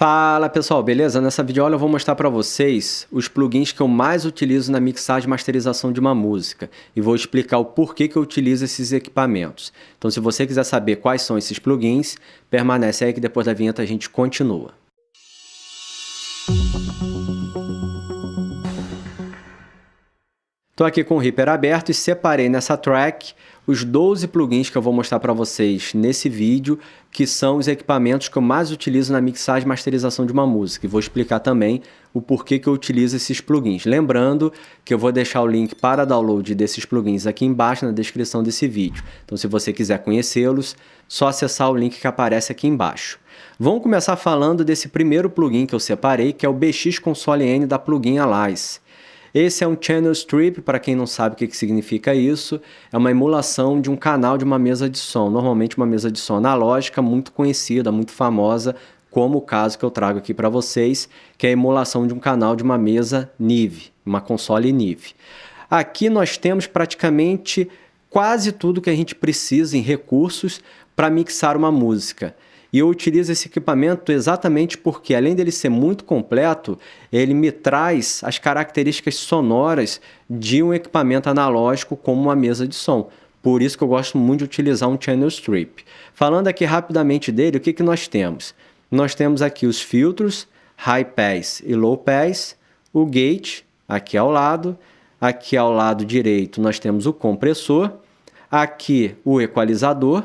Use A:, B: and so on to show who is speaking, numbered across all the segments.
A: Fala pessoal, beleza? Nessa videoaula eu vou mostrar para vocês os plugins que eu mais utilizo na mixagem e masterização de uma música e vou explicar o porquê que eu utilizo esses equipamentos. Então se você quiser saber quais são esses plugins, permanece aí que depois da vinheta a gente continua. Estou aqui com o Reaper aberto e separei nessa track os 12 plugins que eu vou mostrar para vocês nesse vídeo, que são os equipamentos que eu mais utilizo na mixagem e masterização de uma música. E vou explicar também o porquê que eu utilizo esses plugins. Lembrando que eu vou deixar o link para download desses plugins aqui embaixo na descrição desse vídeo. Então se você quiser conhecê-los, só acessar o link que aparece aqui embaixo. Vamos começar falando desse primeiro plugin que eu separei, que é o BX Console N da Plugin Alice. Esse é um channel strip, para quem não sabe o que significa isso, é uma emulação de um canal de uma mesa de som, normalmente uma mesa de som analógica muito conhecida, muito famosa, como o caso que eu trago aqui para vocês, que é a emulação de um canal de uma mesa Neve, uma console Neve. Aqui nós temos praticamente quase tudo que a gente precisa em recursos para mixar uma música. E eu utilizo esse equipamento exatamente porque, além dele ser muito completo, ele me traz as características sonoras de um equipamento analógico como uma mesa de som. Por isso que eu gosto muito de utilizar um channel strip. Falando aqui rapidamente dele, o que nós temos? Nós temos aqui os filtros, high pass e low pass, o gate aqui ao lado direito nós temos o compressor, aqui o equalizador,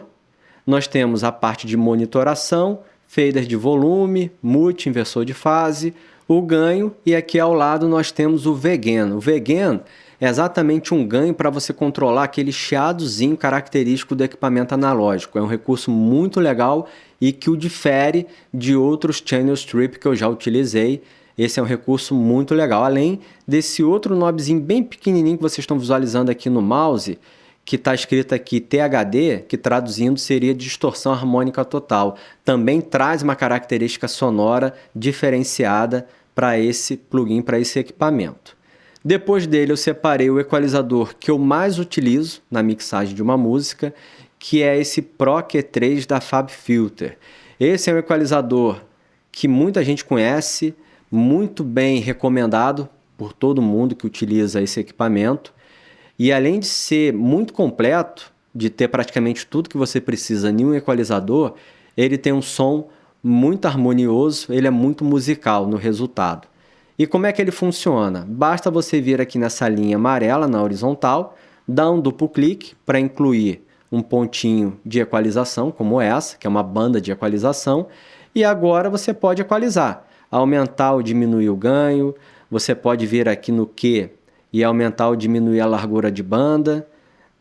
A: nós temos a parte de monitoração, fader de volume, mute, inversor de fase, o ganho e aqui ao lado nós temos o V-Gain. O V-Gain é exatamente um ganho para você controlar aquele chiadozinho característico do equipamento analógico. É um recurso muito legal e que o difere de outros channel strip que eu já utilizei. Esse é um recurso muito legal. Além desse outro knobzinho bem pequenininho que vocês estão visualizando aqui no mouse, que está escrito aqui THD, que traduzindo seria distorção harmônica total. Também traz uma característica sonora diferenciada para esse plugin, para esse equipamento. Depois dele eu separei o equalizador que eu mais utilizo na mixagem de uma música, que é esse Pro Q3 da FabFilter. Esse é um equalizador que muita gente conhece, muito bem recomendado por todo mundo que utiliza esse equipamento. E além de ser muito completo, de ter praticamente tudo que você precisa em um equalizador, ele tem um som muito harmonioso, ele é muito musical no resultado. E como é que ele funciona? Basta você vir aqui nessa linha amarela, na horizontal, dar um duplo clique para incluir um pontinho de equalização, como essa, que é uma banda de equalização, e agora você pode equalizar, aumentar ou diminuir o ganho, você pode vir aqui no Q e aumentar ou diminuir a largura de banda.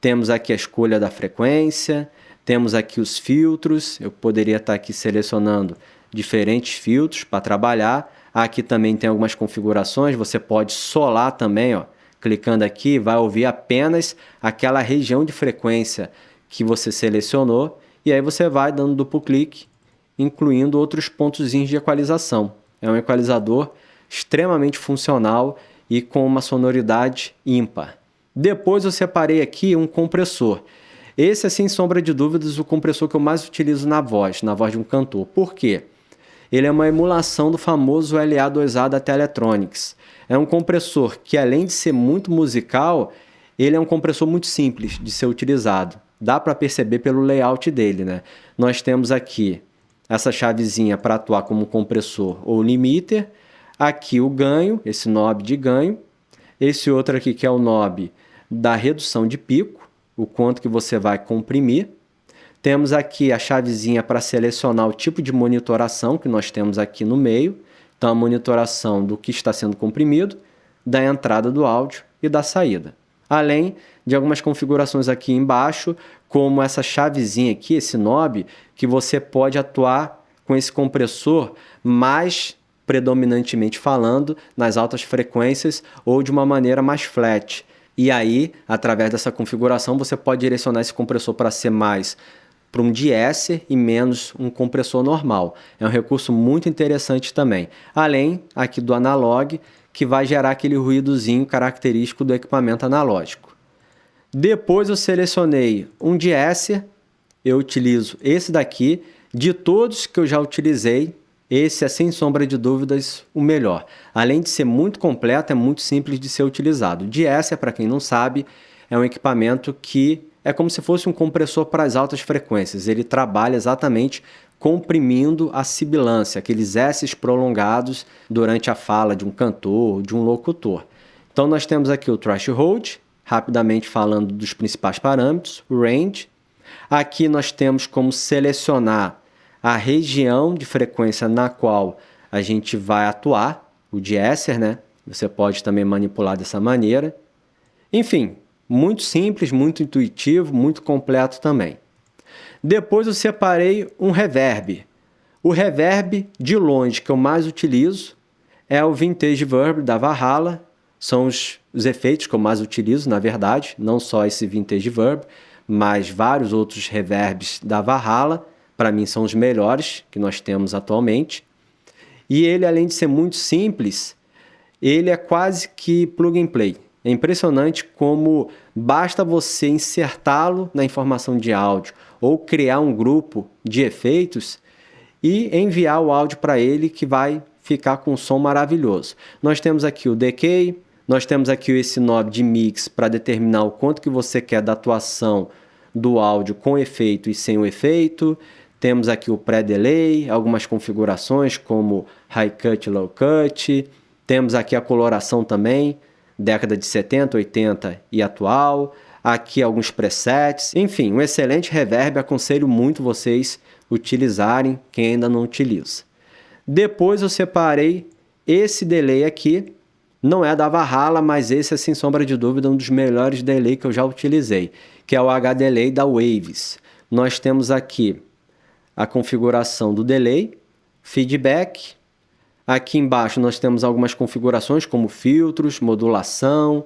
A: Temos aqui a escolha da frequência, temos aqui os filtros, eu poderia estar aqui selecionando diferentes filtros para trabalhar. Aqui também tem algumas configurações, você pode solar também, ó, clicando aqui, vai ouvir apenas aquela região de frequência que você selecionou, e aí você vai dando duplo clique, incluindo outros pontozinhos de equalização. É um equalizador extremamente funcional e com uma sonoridade ímpar. Depois eu separei aqui um compressor. Esse é, sem sombra de dúvidas, o compressor que eu mais utilizo na voz de um cantor. Por quê? Ele é uma emulação do famoso LA2A da Teletronics. É um compressor que, além de ser muito musical, ele é um compressor muito simples de ser utilizado. Dá para perceber pelo layout dele, né? Nós temos aqui essa chavezinha para atuar como compressor ou limiter. Aqui o ganho, esse knob de ganho. Esse outro aqui que é o knob da redução de pico, o quanto que você vai comprimir. Temos aqui a chavezinha para selecionar o tipo de monitoração que nós temos aqui no meio. Então a monitoração do que está sendo comprimido, da entrada do áudio e da saída. Além de algumas configurações aqui embaixo, como essa chavezinha aqui, esse knob, que você pode atuar com esse compressor mais predominantemente falando nas altas frequências ou de uma maneira mais flat. E aí, através dessa configuração, você pode direcionar esse compressor para ser mais para um de-esser e menos um compressor normal. É um recurso muito interessante também. Além aqui do analog, que vai gerar aquele ruídozinho característico do equipamento analógico. Depois eu selecionei um de-esser, eu utilizo esse daqui. De todos que eu já utilizei, esse é, sem sombra de dúvidas, o melhor. Além de ser muito completo, é muito simples de ser utilizado. O DS, para quem não sabe, é um equipamento que é como se fosse um compressor para as altas frequências. Ele trabalha exatamente comprimindo a sibilância, aqueles S's prolongados durante a fala de um cantor, de um locutor. Então nós temos aqui o threshold, rapidamente falando dos principais parâmetros, o range. Aqui nós temos como selecionar a região de frequência na qual a gente vai atuar, o deesser, né? Você pode também manipular dessa maneira. Enfim, muito simples, muito intuitivo, muito completo também. Depois eu separei um reverb. O reverb, de longe, que eu mais utilizo é o Vintage Verb da Valhalla. São os efeitos que eu mais utilizo, na verdade. Não só esse Vintage Verb, mas vários outros reverbs da Valhalla. Para mim são os melhores que nós temos atualmente. E ele, além de ser muito simples, ele é quase que plug and play. É impressionante como basta você insertá-lo na informação de áudio ou criar um grupo de efeitos e enviar o áudio para ele, que vai ficar com um som maravilhoso. Nós temos aqui o decay, nós temos aqui esse knob de mix para determinar o quanto que você quer da atuação do áudio com efeito e sem o efeito. Temos aqui o pré-delay, algumas configurações como high cut, low cut. Temos aqui a coloração também, década de 70, 80 e atual. Aqui alguns presets. Enfim, um excelente reverb. Aconselho muito vocês utilizarem, quem ainda não utiliza. Depois eu separei esse delay aqui. Não é da Valhalla, mas esse é, sem sombra de dúvida, um dos melhores delay que eu já utilizei, que é o H-Delay da Waves. Nós temos aqui a configuração do delay, feedback. Aqui embaixo nós temos algumas configurações como filtros, modulação.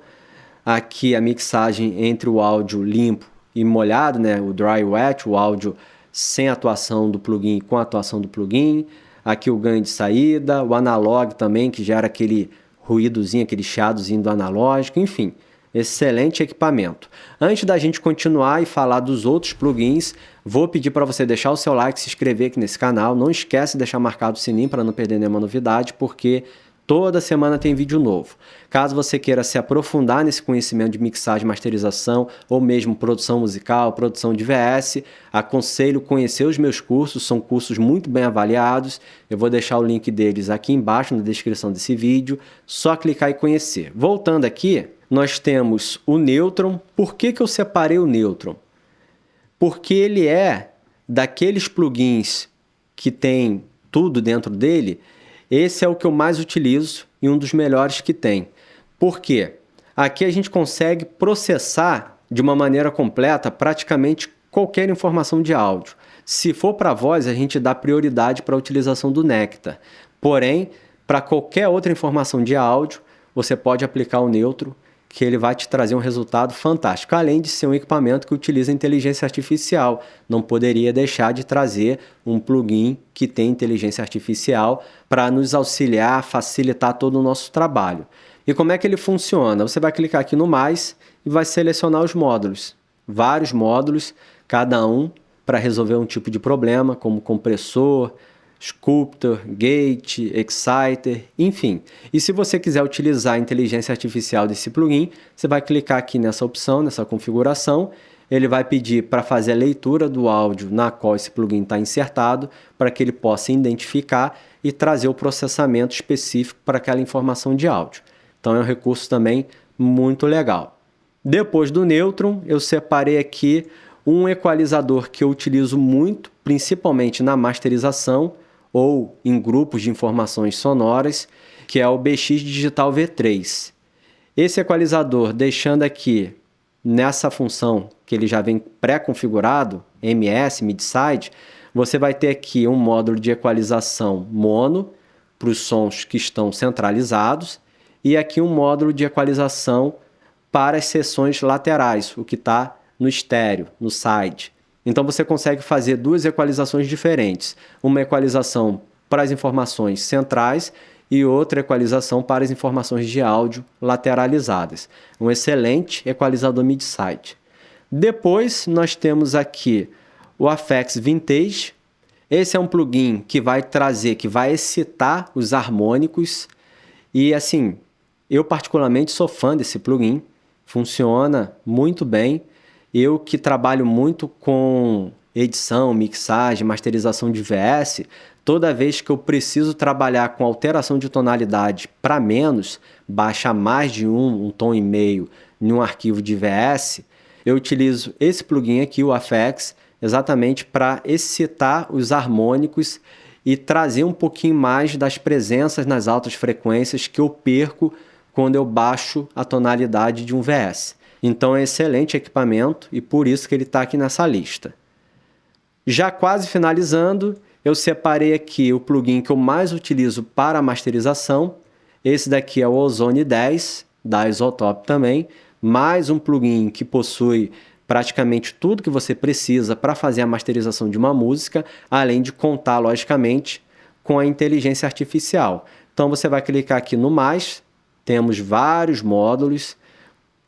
A: Aqui a mixagem entre o áudio limpo e molhado, né? O dry wet, o áudio sem atuação do plugin e com a atuação do plugin. Aqui o ganho de saída, o analog também, que gera aquele ruídozinho, aquele chiadozinho do analógico, enfim. Excelente equipamento. Antes da gente continuar e falar dos outros plugins, vou pedir para você deixar o seu like, se inscrever aqui nesse canal. Não esquece de deixar marcado o sininho para não perder nenhuma novidade, porque toda semana tem vídeo novo. Caso você queira se aprofundar nesse conhecimento de mixagem, masterização ou mesmo produção musical, produção de VS, aconselho conhecer os meus cursos, são cursos muito bem avaliados. Eu vou deixar o link deles aqui embaixo na descrição desse vídeo, só clicar e conhecer. Voltando aqui, nós temos o Neutron. Por que eu separei o Neutron? Porque ele é daqueles plugins que tem tudo dentro dele. Esse é o que eu mais utilizo e um dos melhores que tem. Por quê? Aqui a gente consegue processar de uma maneira completa praticamente qualquer informação de áudio. Se for para voz, a gente dá prioridade para a utilização do Nectar. Porém, para qualquer outra informação de áudio, você pode aplicar o Neutron, que ele vai te trazer um resultado fantástico, além de ser um equipamento que utiliza inteligência artificial. Não poderia deixar de trazer um plugin que tem inteligência artificial para nos auxiliar, facilitar todo o nosso trabalho. E como é que ele funciona? Você vai clicar aqui no mais e vai selecionar os módulos. Vários módulos, cada um para resolver um tipo de problema, como compressor, Sculptor, Gate, Exciter, enfim. E se você quiser utilizar a inteligência artificial desse plugin, você vai clicar aqui nessa opção, nessa configuração. Ele vai pedir para fazer a leitura do áudio na qual esse plugin está insertado, para que ele possa identificar e trazer o processamento específico para aquela informação de áudio. Então é um recurso também muito legal. Depois do Neutron, eu separei aqui um equalizador que eu utilizo muito, principalmente na masterização, ou em grupos de informações sonoras, que é o BX Digital V3. Esse equalizador, deixando aqui nessa função que ele já vem pré-configurado, MS, Midside, você vai ter aqui um módulo de equalização mono para os sons que estão centralizados e aqui um módulo de equalização para as seções laterais, o que está no estéreo, no side. Então você consegue fazer duas equalizações diferentes. Uma equalização para as informações centrais e outra equalização para as informações de áudio lateralizadas. Um excelente equalizador mid-side. Depois nós temos aqui o Aphex Vintage. Esse é um plugin que vai excitar os harmônicos e assim, eu particularmente sou fã desse plugin, funciona muito bem. Eu que trabalho muito com edição, mixagem, masterização de VS, toda vez que eu preciso trabalhar com alteração de tonalidade para menos, baixar mais de um tom e meio em um arquivo de VS, eu utilizo esse plugin aqui, o AFX, exatamente para excitar os harmônicos e trazer um pouquinho mais das presenças nas altas frequências que eu perco quando eu baixo a tonalidade de um VS. Então é excelente equipamento e por isso que ele está aqui nessa lista. Já quase finalizando, eu separei aqui o plugin que eu mais utilizo para masterização. Esse daqui é o Ozone 10, da Isotope também, mais um plugin que possui praticamente tudo que você precisa para fazer a masterização de uma música, além de contar, logicamente, com a inteligência artificial. Então você vai clicar aqui no mais, temos vários módulos.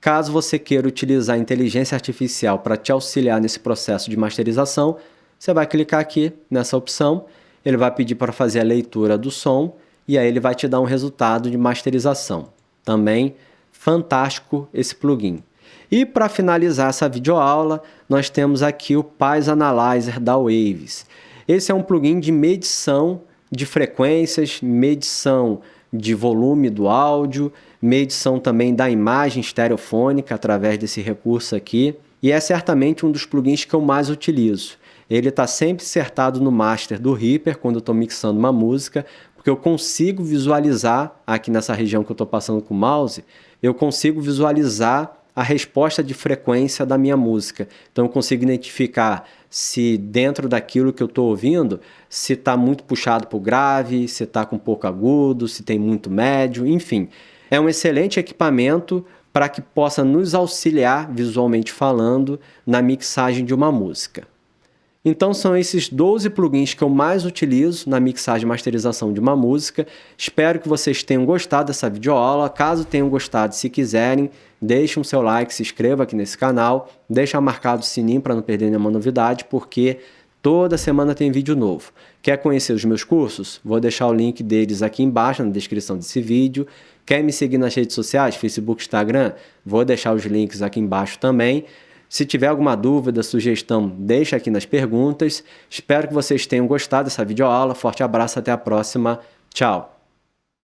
A: Caso você queira utilizar a inteligência artificial para te auxiliar nesse processo de masterização, você vai clicar aqui nessa opção, ele vai pedir para fazer a leitura do som e aí ele vai te dar um resultado de masterização. Também fantástico esse plugin. E para finalizar essa videoaula, nós temos aqui o Pais Analyzer da Waves. Esse é um plugin de medição de frequências, medição de volume do áudio, medição também da imagem estereofônica através desse recurso aqui. E é certamente um dos plugins que eu mais utilizo. Ele está sempre insertado no master do Reaper quando eu estou mixando uma música, porque eu consigo visualizar, aqui nessa região que eu estou passando com o mouse, eu consigo visualizar a resposta de frequência da minha música. Então eu consigo identificar se dentro daquilo que eu estou ouvindo, se está muito puxado para o grave, se está com pouco agudo, se tem muito médio, enfim. É um excelente equipamento para que possa nos auxiliar, visualmente falando, na mixagem de uma música. Então são esses 12 plugins que eu mais utilizo na mixagem e masterização de uma música. Espero que vocês tenham gostado dessa videoaula. Caso tenham gostado, se quiserem, deixem um seu like, se inscreva aqui nesse canal, deixa marcado o sininho para não perder nenhuma novidade, porque toda semana tem vídeo novo. Quer conhecer os meus cursos? Vou deixar o link deles aqui embaixo na descrição desse vídeo. Quer me seguir nas redes sociais, Facebook, Instagram? Vou deixar os links aqui embaixo também. Se tiver alguma dúvida, sugestão, deixa aqui nas perguntas. Espero que vocês tenham gostado dessa videoaula. Forte abraço, até a próxima. Tchau!